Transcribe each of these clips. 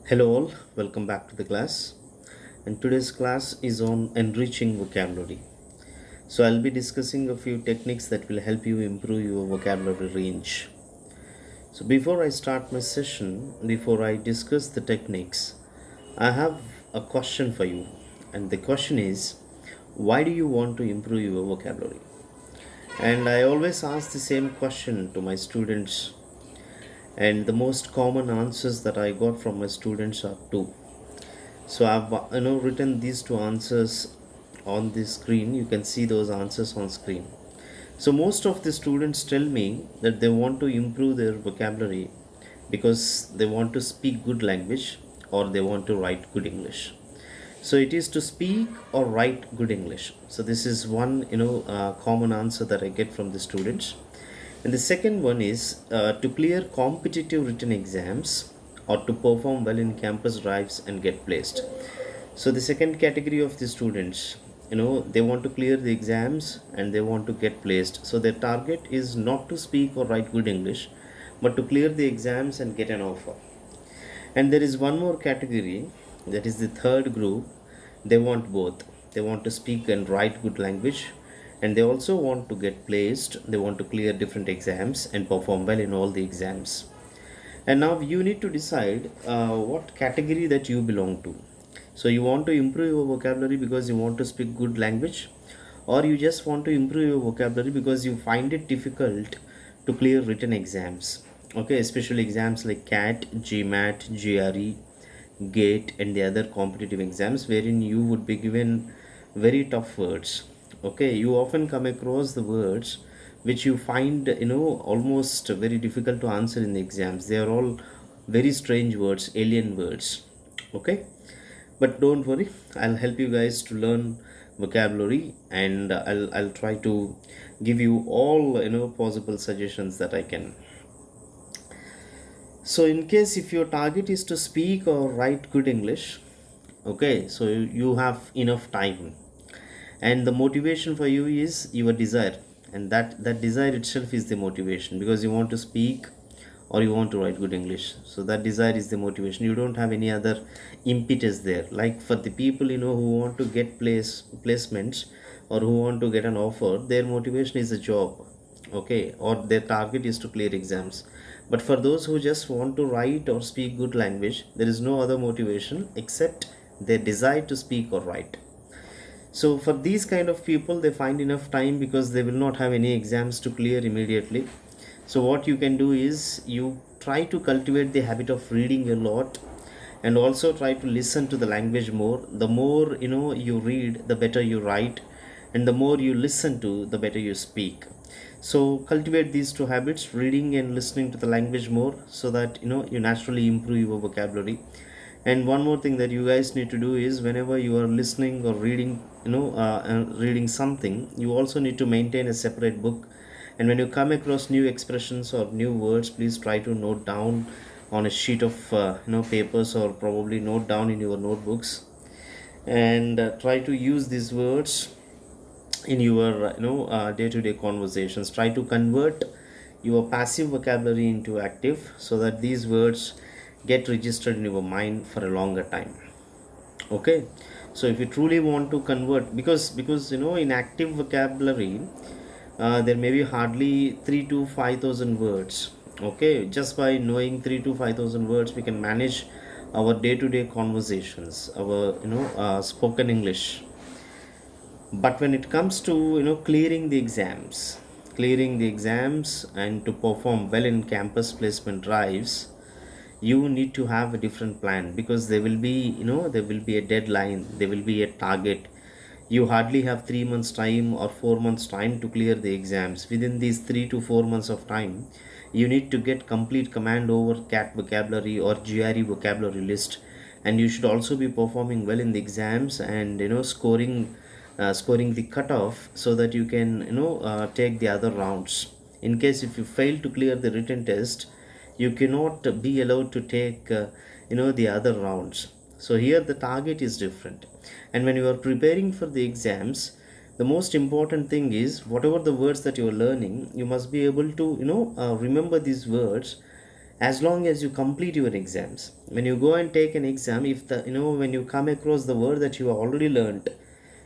Hello all, welcome back to the class. And today's class is on enriching vocabulary. So I'll be discussing a few techniques that will help you improve your vocabulary range. So before I start my session, before I discuss the techniques, I have a question for you. And the question is, why do you want to improve your vocabulary? And I always ask the same question to my students, and the most common answers that I got from my students are two. So I've written these two answers on the screen. You can see those answers on screen. So most of the students tell me that they want to improve their vocabulary because they want to speak good language or they want to write good English. So it is to speak or write good English. So this is one common answer that I get from the students. And the second one is to clear competitive written exams or to perform well in campus drives and get placed. So the second category of the students, they want to clear the exams and they want to get placed. So their target is not to speak or write good English, but to clear the exams and get an offer. And there is one more category, that is the third group. They want both. They want to speak and write good language, and they also want to get placed. They want to clear different exams and perform well in all the exams. And now you need to decide what category that you belong to. So you want to improve your vocabulary because you want to speak good language, or you just want to improve your vocabulary because you find it difficult to clear written exams. Okay, especially exams like CAT, GMAT, GRE, GATE, and the other competitive exams wherein you would be given very tough words. Okay, you often come across the words which you find almost very difficult to answer in the exams. They are all very strange words, alien words. Okay, but don't worry, I'll help you guys to learn vocabulary, and I'll try to give you all possible suggestions that I can. So in case if your target is to speak or write good English, okay, so you have enough time, and the motivation for you is your desire, and that desire itself is the motivation, because you want to speak or you want to write good English. So that desire is the motivation. You don't have any other impetus there. Like for the people who want to get placements or who want to get an offer, their motivation is a job, okay, or their target is to clear exams. But for those who just want to write or speak good language, there is no other motivation except their desire to speak or write. So for these kind of people, they find enough time because they will not have any exams to clear immediately. So what you can do is you try to cultivate the habit of reading a lot, and also try to listen to the language more. The more you read, the better you write, and the more you listen to, the better you speak. So cultivate these two habits, reading and listening to the language more, so that you naturally improve your vocabulary. And one more thing that you guys need to do is, whenever you are listening or reading reading something, you also need to maintain a separate book. And when you come across new expressions or new words, please try to note down on a sheet of papers, or probably note down in your notebooks, and try to use these words in your day-to-day conversations. Try to convert your passive vocabulary into active, so that these words get registered in your mind for a longer time. Okay, so if you truly want to convert, because in active vocabulary, there may be hardly 3 to 5,000 words. Okay, just by knowing 3 to 5,000 words, we can manage our day-to-day conversations, our spoken English. But when it comes to clearing the exams and to perform well in campus placement drives, you need to have a different plan, because there will be a deadline, there will be a target. You hardly have 3 months time or 4 months time to clear the exams. Within these 3 to 4 months of time, you need to get complete command over CAT vocabulary or GRE vocabulary list, and you should also be performing well in the exams, and scoring the cutoff, so that you can take the other rounds. In case if you fail to clear the written test, you cannot be allowed to take the other rounds. So here the target is different. And when you are preparing for the exams, the most important thing is, whatever the words that you are learning, you must be able to remember these words as long as you complete your exams. When you go and take an exam, if the when you come across the word that you have already learned,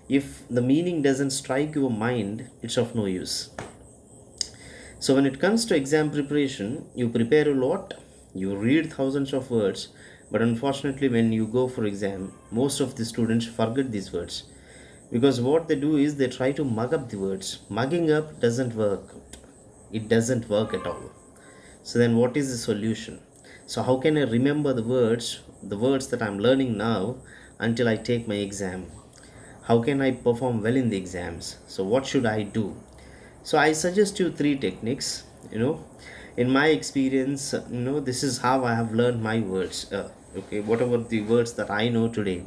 if the meaning doesn't strike your mind, it's of no use. So when it comes to exam preparation, you prepare a lot, you read thousands of words, but unfortunately when you go for exam, most of the students forget these words, because what they do is they try to mug up the words. Mugging up doesn't work. It doesn't work at all. So then what is the solution? So how can I remember the words that I'm learning now until I take my exam? How can I perform well in the exams? So what should I do? So I suggest you three techniques. In my experience, this is how I have learned my words. Okay, whatever the words that I know today,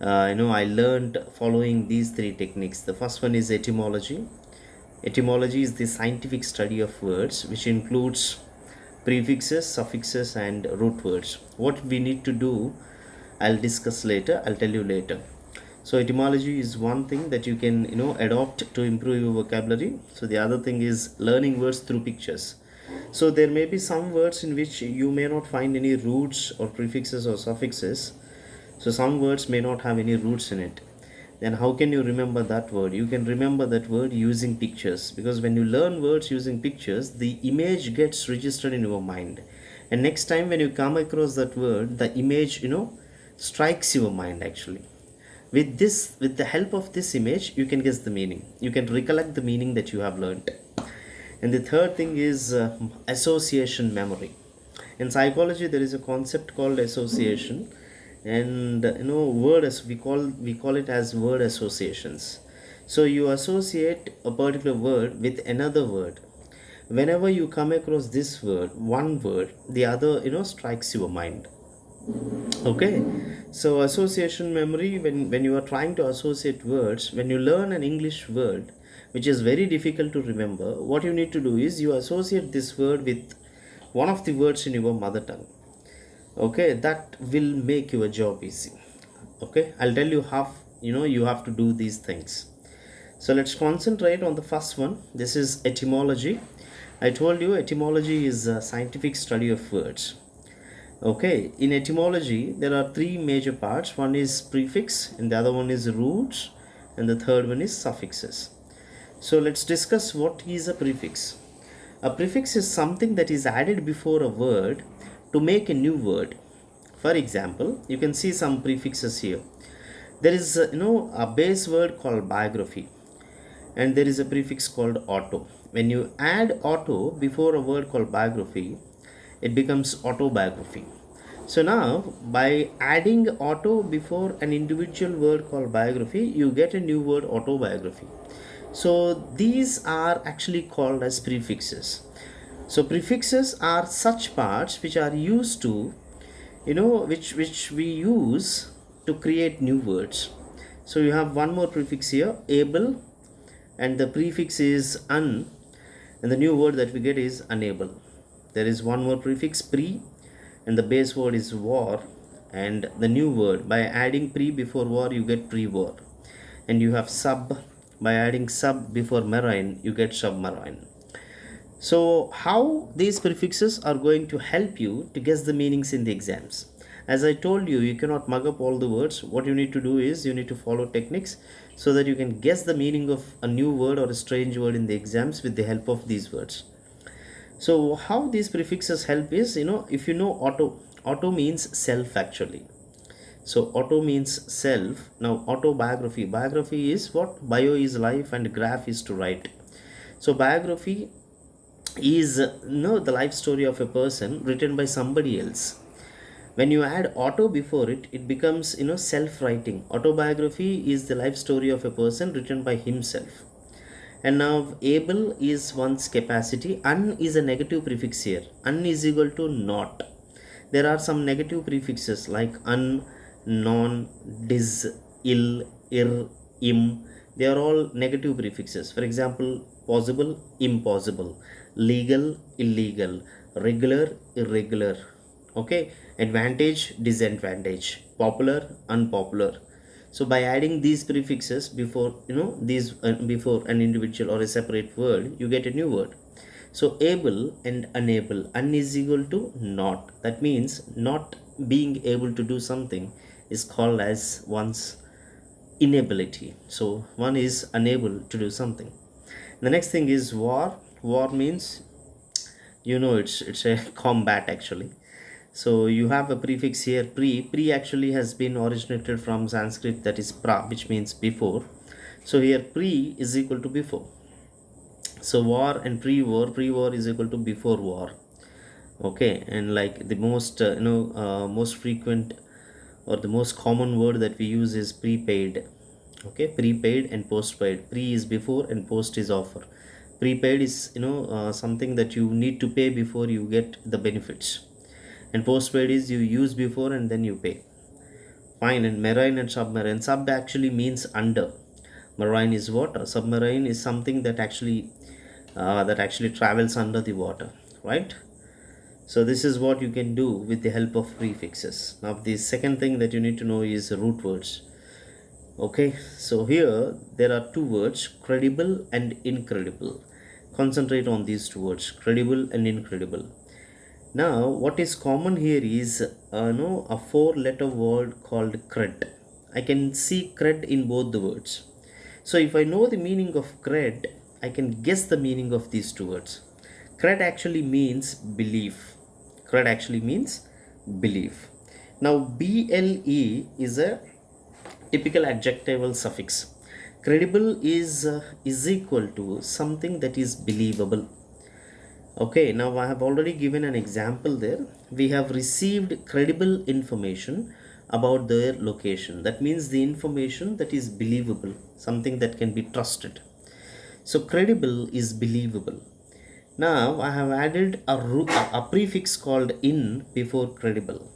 I learned following these three techniques. The first one is etymology. Etymology is the scientific study of words, which includes prefixes, suffixes, and root words. What we need to do, I'll discuss later. I'll tell you later. So etymology is one thing that you can adopt to improve your vocabulary. So the other thing is learning words through pictures. So there may be some words in which you may not find any roots or prefixes or suffixes. So some words may not have any roots in it. Then how can you remember that word? You can remember that word using pictures, because when you learn words using pictures, the image gets registered in your mind, and next time when you come across that word, the image strikes your mind actually. With the help of this image, you can guess the meaning, you can recollect the meaning that you have learned. And the third thing is association memory. In psychology there is a concept called association, and word as we call it as word associations. So you associate a particular word with another word. Whenever you come across this word, one word, the other strikes your mind. Okay, so association memory, when you are trying to associate words, when you learn an English word which is very difficult to remember, what you need to do is you associate this word with one of the words in your mother tongue. Okay, that will make your job easy. Okay, I'll tell you how you have to do these things. So let's concentrate on the first one. This is etymology. I told you etymology is a scientific study of words. Okay, in etymology there are three major parts. One is prefix, and the other one is roots, and the third one is suffixes. So let's discuss what is a prefix. A prefix is something that is added before a word to make a new word. For example, you can see some prefixes here. There is a base word called biography, and there is a prefix called auto. When you add auto before a word called biography, it becomes autobiography. So now by adding auto before an individual word called biography, you get a new word, autobiography. So these are actually called as prefixes. So prefixes are such parts which are used to which we use to create new words. So you have one more prefix here, able, and the prefix is un, and the new word that we get is unable. There is one more prefix, pre, and the base word is war, and the new word, by adding pre before war, you get pre-war. And you have sub. By adding sub before marine, you get submarine. So how these prefixes are going to help you to guess the meanings in the exams? As I told you, you cannot mug up all the words. What you need to do is you need to follow techniques so that you can guess the meaning of a new word or a strange word in the exams with the help of these words. So how these prefixes help is, if you know auto means self actually. So auto means self. Now biography is what? Bio is life and graph is to write. So biography is the life story of a person written by somebody else. When you add auto before it, it becomes self-writing. Autobiography is the life story of a person written by himself. And now able is one's capacity. Un is a negative prefix here. Un is equal to not. There are some negative prefixes like un, non, dis, ill, ir, im. They are all negative prefixes. For example, possible, impossible, legal, illegal, regular, irregular. Okay, advantage, disadvantage, popular, unpopular. So by adding these prefixes before before an individual or a separate word, you get a new word. So able and unable, un is equal to not, that means not being able to do something is called as one's inability. So one is unable to do something. The next thing is war. War means, it's a combat actually. So you have a prefix here, pre actually has been originated from Sanskrit, that is pra, which means before. So here pre is equal to before. So war and pre-war is equal to before war. Okay, and like the most most frequent or the most common word that we use is prepaid. Okay, prepaid and postpaid. Pre is before and post is offer. Prepaid is something that you need to pay before you get the benefits, and postpaid is you use before and then you pay. Fine. And marine and submarine. Sub actually means under. Marine is water. Submarine is something that actually travels under the water, right? So this is what you can do with the help of prefixes. Now the second thing that you need to know is root words. Okay, so here there are two words, credible and incredible. Concentrate on these two words, credible and incredible. Now what is common here is a four-letter word called cred. I can see cred in both the words. So if I know the meaning of cred, I can guess the meaning of these two words. Cred actually means belief. Cred actually means belief. Now ble is a typical adjectival suffix. Credible is equal to something that is believable. Okay, now I have already given an example there. We have received credible information about their location. That means the information that is believable, something that can be trusted. So credible is believable. Now I have added a prefix called in before credible,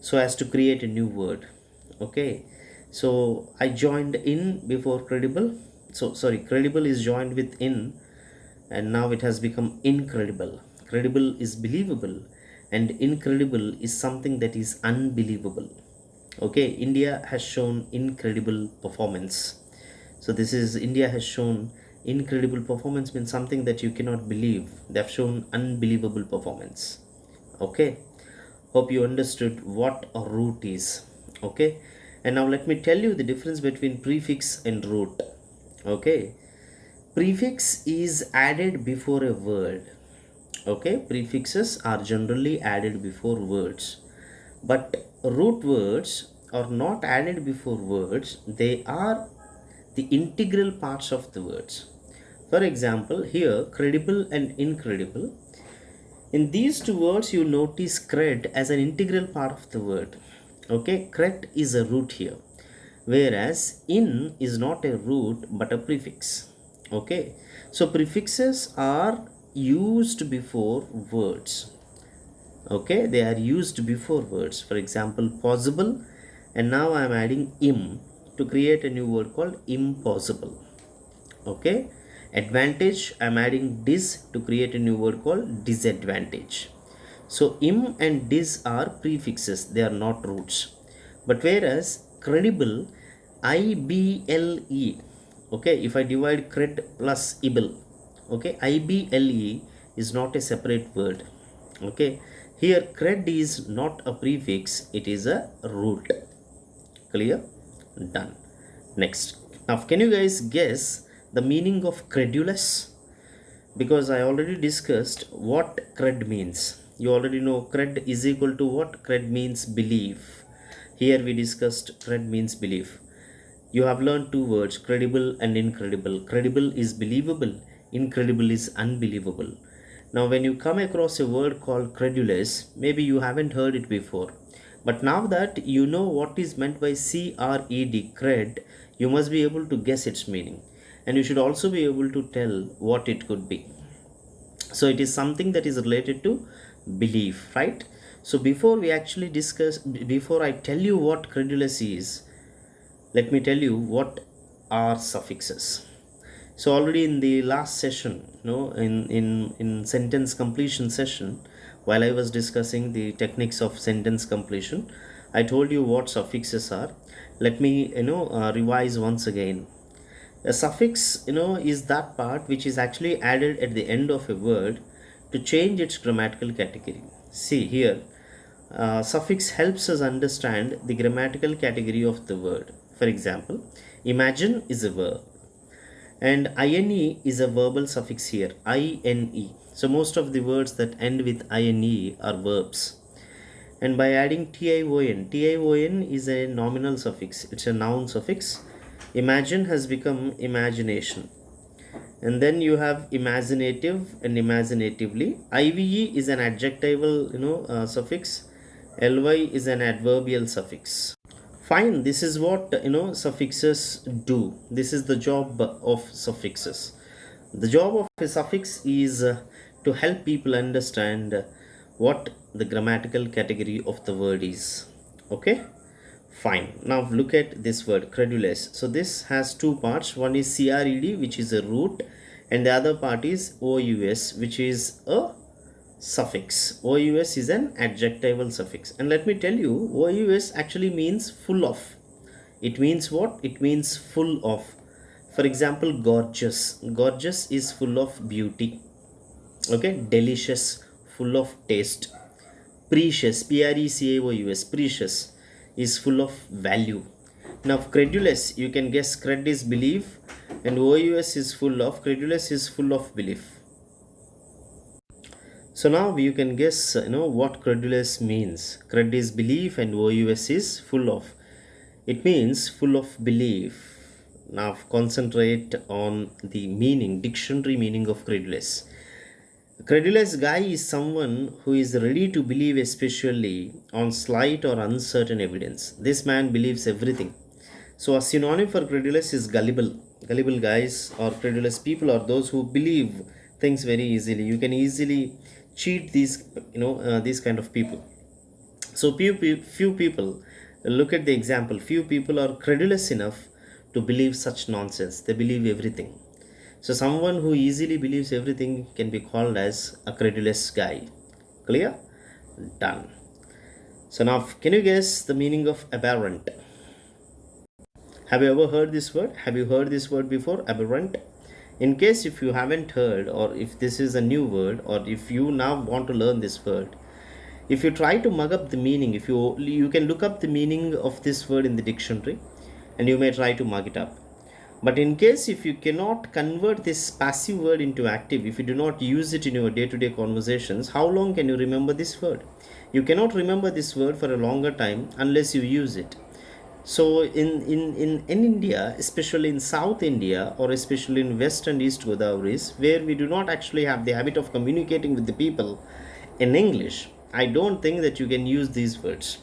so as to create a new word. Okay, so I joined in before credible. So sorry, credible is joined with in, and now it has become incredible. Credible is believable, and incredible is something that is unbelievable. Okay, India has shown incredible performance. So this is India has shown incredible performance, means something that you cannot believe. They have shown unbelievable performance. Okay, hope you understood what a root is. Okay, and now let me tell you the difference between prefix and root. Okay, prefix is added before a word. Okay, prefixes are generally added before words, but root words are not added before words. They are the integral parts of the words. For example, here credible and incredible. In these two words, you notice cred as an integral part of the word. Okay, cred is a root here, whereas in is not a root but a prefix. Okay, so prefixes are used before words. Okay, they are used before words. For example, possible, and now I am adding im to create a new word called impossible. Okay, advantage, I am adding dis to create a new word called disadvantage. So im and dis are prefixes, they are not roots. But whereas credible, ible, okay, if I divide cred plus ible, okay, ible is not a separate word. Okay, here cred is not a prefix, it is a root. Clear? Done. Next, now can you guys guess the meaning of credulous? Because I already discussed what cred means. You already know cred is equal to what? Cred means belief. Here we discussed cred means belief. You have learned two words, credible and incredible. Credible is believable, incredible is unbelievable. Now when you come across a word called credulous, maybe you haven't heard it before, but now that you know what is meant by CRED, cred, you must be able to guess its meaning, and you should also be able to tell what it could be. So it is something that is related to belief, right? So before we actually discuss, before I tell you what credulous is, let me tell you what are suffixes. So already in the last session, in sentence completion session, while I was discussing the techniques of sentence completion, I told you what suffixes are. Let me revise once again. A suffix, is that part which is actually added at the end of a word to change its grammatical category. See here, suffix helps us understand the grammatical category of the word. For example, imagine is a verb, and ine is a verbal suffix here, ine. So most of the words that end with ine are verbs. And by adding tion is a nominal suffix, it's a noun suffix. Imagine has become imagination. And then you have imaginative and imaginatively. Ive is an adjectival suffix. Ly is an adverbial suffix. Fine, this is what suffixes do. This is the job of suffixes. The job of a suffix is to help people understand what the grammatical category of the word is. Okay, fine. Now look at this word credulous. So this has two parts. One is cred, which is a root, and the other part is ous, which is a suffix. Ous is an adjectival suffix, and let me tell you, ous actually means full of. It means what? It means full of. For example, gorgeous. Gorgeous is full of beauty. Okay, delicious, full of taste. Precious, precaous, precious is full of value. Now, credulous, you can guess cred is belief, and ous is full of, credulous is full of belief. So now you can guess, what credulous means. Cred is belief and ous is full of. It means full of belief. Now concentrate on the meaning, dictionary meaning of credulous. A credulous guy is someone who is ready to believe, especially on slight or uncertain evidence. This man believes everything. So a synonym for credulous is gullible. Gullible guys or credulous people are those who believe things very easily. You can easily cheat these kind of people. So few people, look at the example. Few people are credulous enough to believe such nonsense. They believe everything. So someone who easily believes everything can be called as a credulous guy. Clear? Done. So now can you guess the meaning of aberrant? Have you ever heard this word? Have you heard this word before? Aberrant? In case if you haven't heard, or if this is a new word, or if you now want to learn this word, if you try to mug up the meaning, if you can look up the meaning of this word in the dictionary, and you may try to mug it up. But in case if you cannot convert this passive word into active, if you do not use it in your day-to-day conversations, how long can you remember this word? You cannot remember this word for a longer time unless you use it. So in India, especially in South India, or especially in West and East Godawaris, where we do not actually have the habit of communicating with the people in English, I don't think that you can use these words.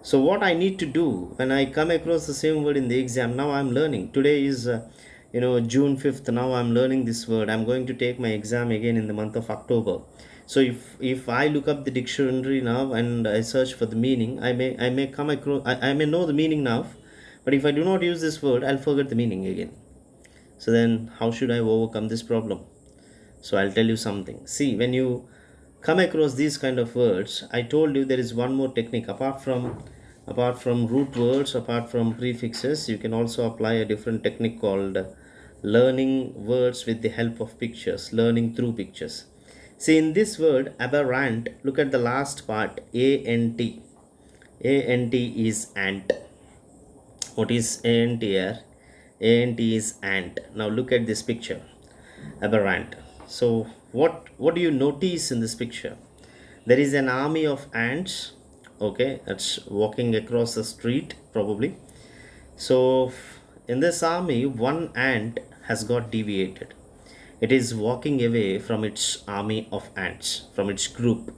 So what I need to do when I come across the same word in the exam, now I'm learning. Today is June 5th. Now I'm learning this word. I'm going to take my exam again in the month of October. So if I look up the dictionary now and I search for the meaning, I may come across, I may know the meaning now, but if I do not use this word, I'll forget the meaning again. So then how should I overcome this problem? So I'll tell you something. See, when you come across these kind of words, I told you there is one more technique. Apart from root words, apart from prefixes, you can also apply a different technique called learning words with the help of pictures, learning through pictures. See, in this word aberrant, look at the last part, ant. Ant is ant. What is ant here? Ant is ant. Now look at this picture, aberrant. So what do you notice in this picture? There is an army of ants. Okay, that's walking across the street probably. So in this army, one ant has got deviated. It is walking away from its army of ants, from its group.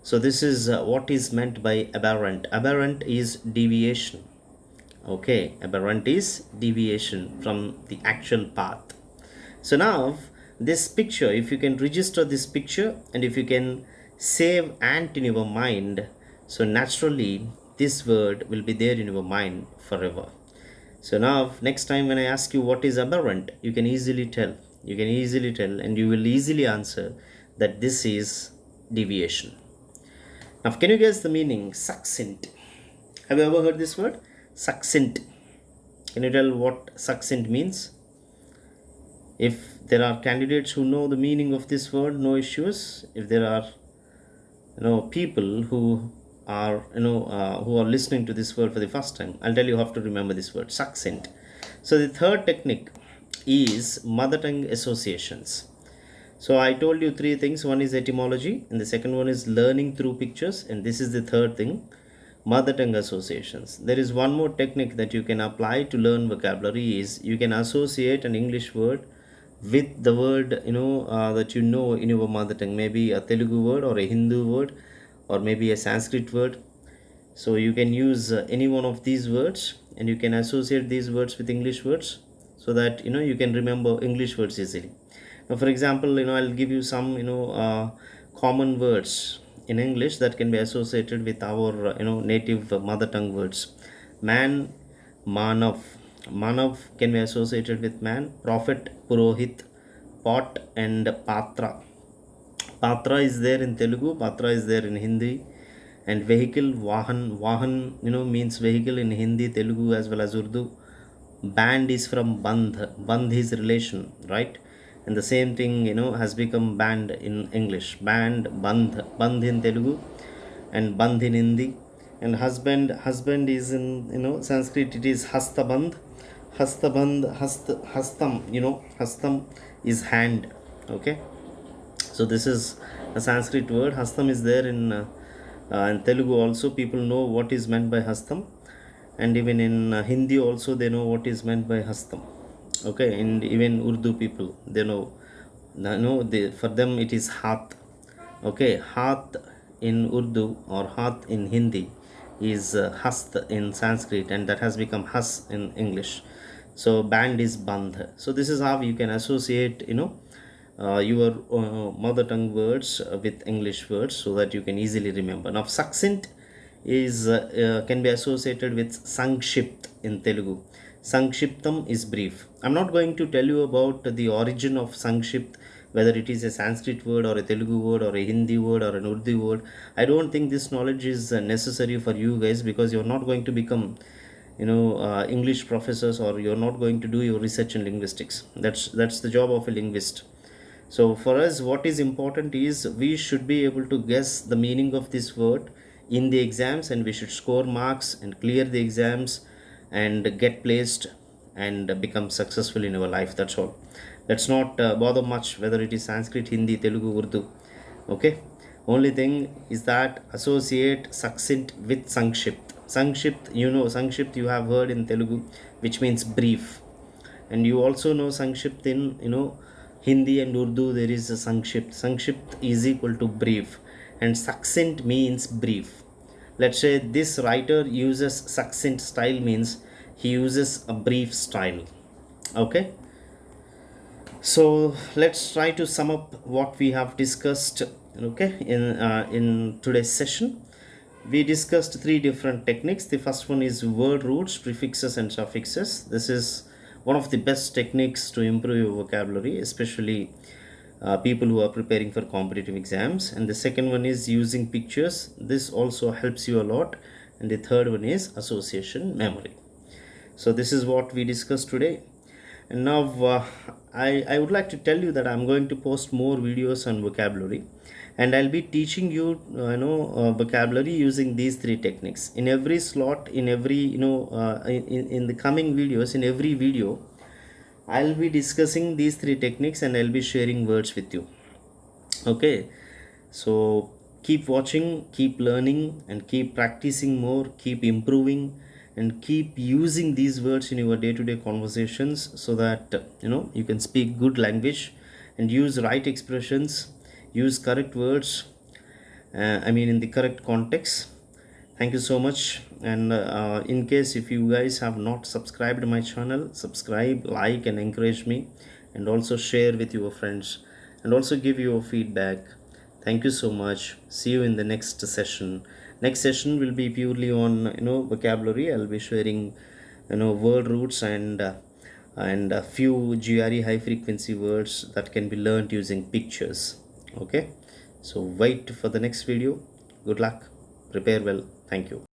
So this is what is meant by aberrant. Aberrant is deviation. Okay, aberrant is deviation from the actual path. So now this picture, if you can register this picture and if you can save ant in your mind, so naturally this word will be there in your mind forever. So now next time when I ask you what is aberrant, you can easily tell. You can easily tell and you will easily answer that this is deviation. Now can you guess the meaning? Succinct. Have you ever heard this word? Succinct. Can you tell what succinct means? If there are candidates who know the meaning of this word, no issues. If there are people who are who are listening to this word for the first time, I'll tell you how to remember this word, succinct. So the third technique is mother tongue associations. So I told you three things. One is etymology, and the second one is learning through pictures, and this is the third thing, mother tongue associations. There is one more technique that you can apply to learn vocabulary, is you can associate an English word with the word that you know in your mother tongue, maybe a Telugu word or a Hindu word or maybe a Sanskrit word. So you can use any one of these words, and you can associate these words with English words, so that you can remember English words easily. Now, for example, I'll give you some common words in English that can be associated with our native mother tongue words. Man, manav. Manav can be associated with man. Prophet, purohit. Pot and patra. Patra is there in Telugu. Patra is there in Hindi. And vehicle, vahan. Vahan means vehicle in Hindi, Telugu as well as Urdu. Band is from bandh. Bandh is relation, right? And the same thing has become band in English. Band, bandh. Bandh in Telugu and bandh in Hindi. And husband is in Sanskrit, it is hastabandh. Hastabandh, hastam, hastam is hand. Okay, so this is a Sanskrit word. Hastam is there in Telugu also. People know what is meant by hastam, and even in Hindi also they know what is meant by hastam. Okay, and even Urdu people, they know for them it is hath. Okay, hath in Urdu or hath in Hindi is hast in Sanskrit, and that has become has in English. So band is bandh. So this is how you can associate your mother tongue words with English words, so that you can easily remember. Now succinct is can be associated with sankshipt in Telugu. Sankshiptam is brief. I'm not going to tell you about the origin of sankshipt, whether it is a Sanskrit word or a Telugu word or a Hindi word or an Urdu word. I don't think this knowledge is necessary for you guys, because you're not going to become English professors, or you're not going to do your research in linguistics. That's the job of a linguist. So for us, what is important is we should be able to guess the meaning of this word in the exams, and we should score marks and clear the exams and get placed and become successful in our life. That's all. Let's not bother much whether it is Sanskrit, Hindi, Telugu, Urdu. Okay, only thing is that associate succinct with sankshipt. Sankshipt, Sankshipt you have heard in Telugu, which means brief, and you also know sankshipt in Hindi and Urdu. There is a sankshipt. Sankshipt is equal to brief, and succinct means brief. Let's say this writer uses succinct style, means he uses a brief style. Okay, so let's try to sum up what we have discussed. Okay, in today's session we discussed three different techniques. The first one is word roots, prefixes and suffixes. This is one of the best techniques to improve your vocabulary, especially people who are preparing for competitive exams. And the second one is using pictures. This also helps you a lot. And the third one is association memory. So this is what we discussed today. And now I would like to tell you that I'm going to post more videos on vocabulary, and I'll be teaching you vocabulary using these three techniques. In every slot, in every in the coming videos, in every video I'll be discussing these three techniques, and I'll be sharing words with you. Okay, so keep watching, keep learning, and keep practicing more, keep improving, and keep using these words in your day-to-day conversations, so that you can speak good language and use right expressions, use correct words, in the correct context. Thank you so much. And in case if you guys have not subscribed my channel, subscribe, like, and encourage me, and also share with your friends, and also give your feedback. Thank you so much. See you in the next session. Next session will be purely on vocabulary. I'll be sharing word roots and a few GRE high frequency words that can be learned using pictures. Okay, so wait for the next video. Good luck. Prepare well. Thank you.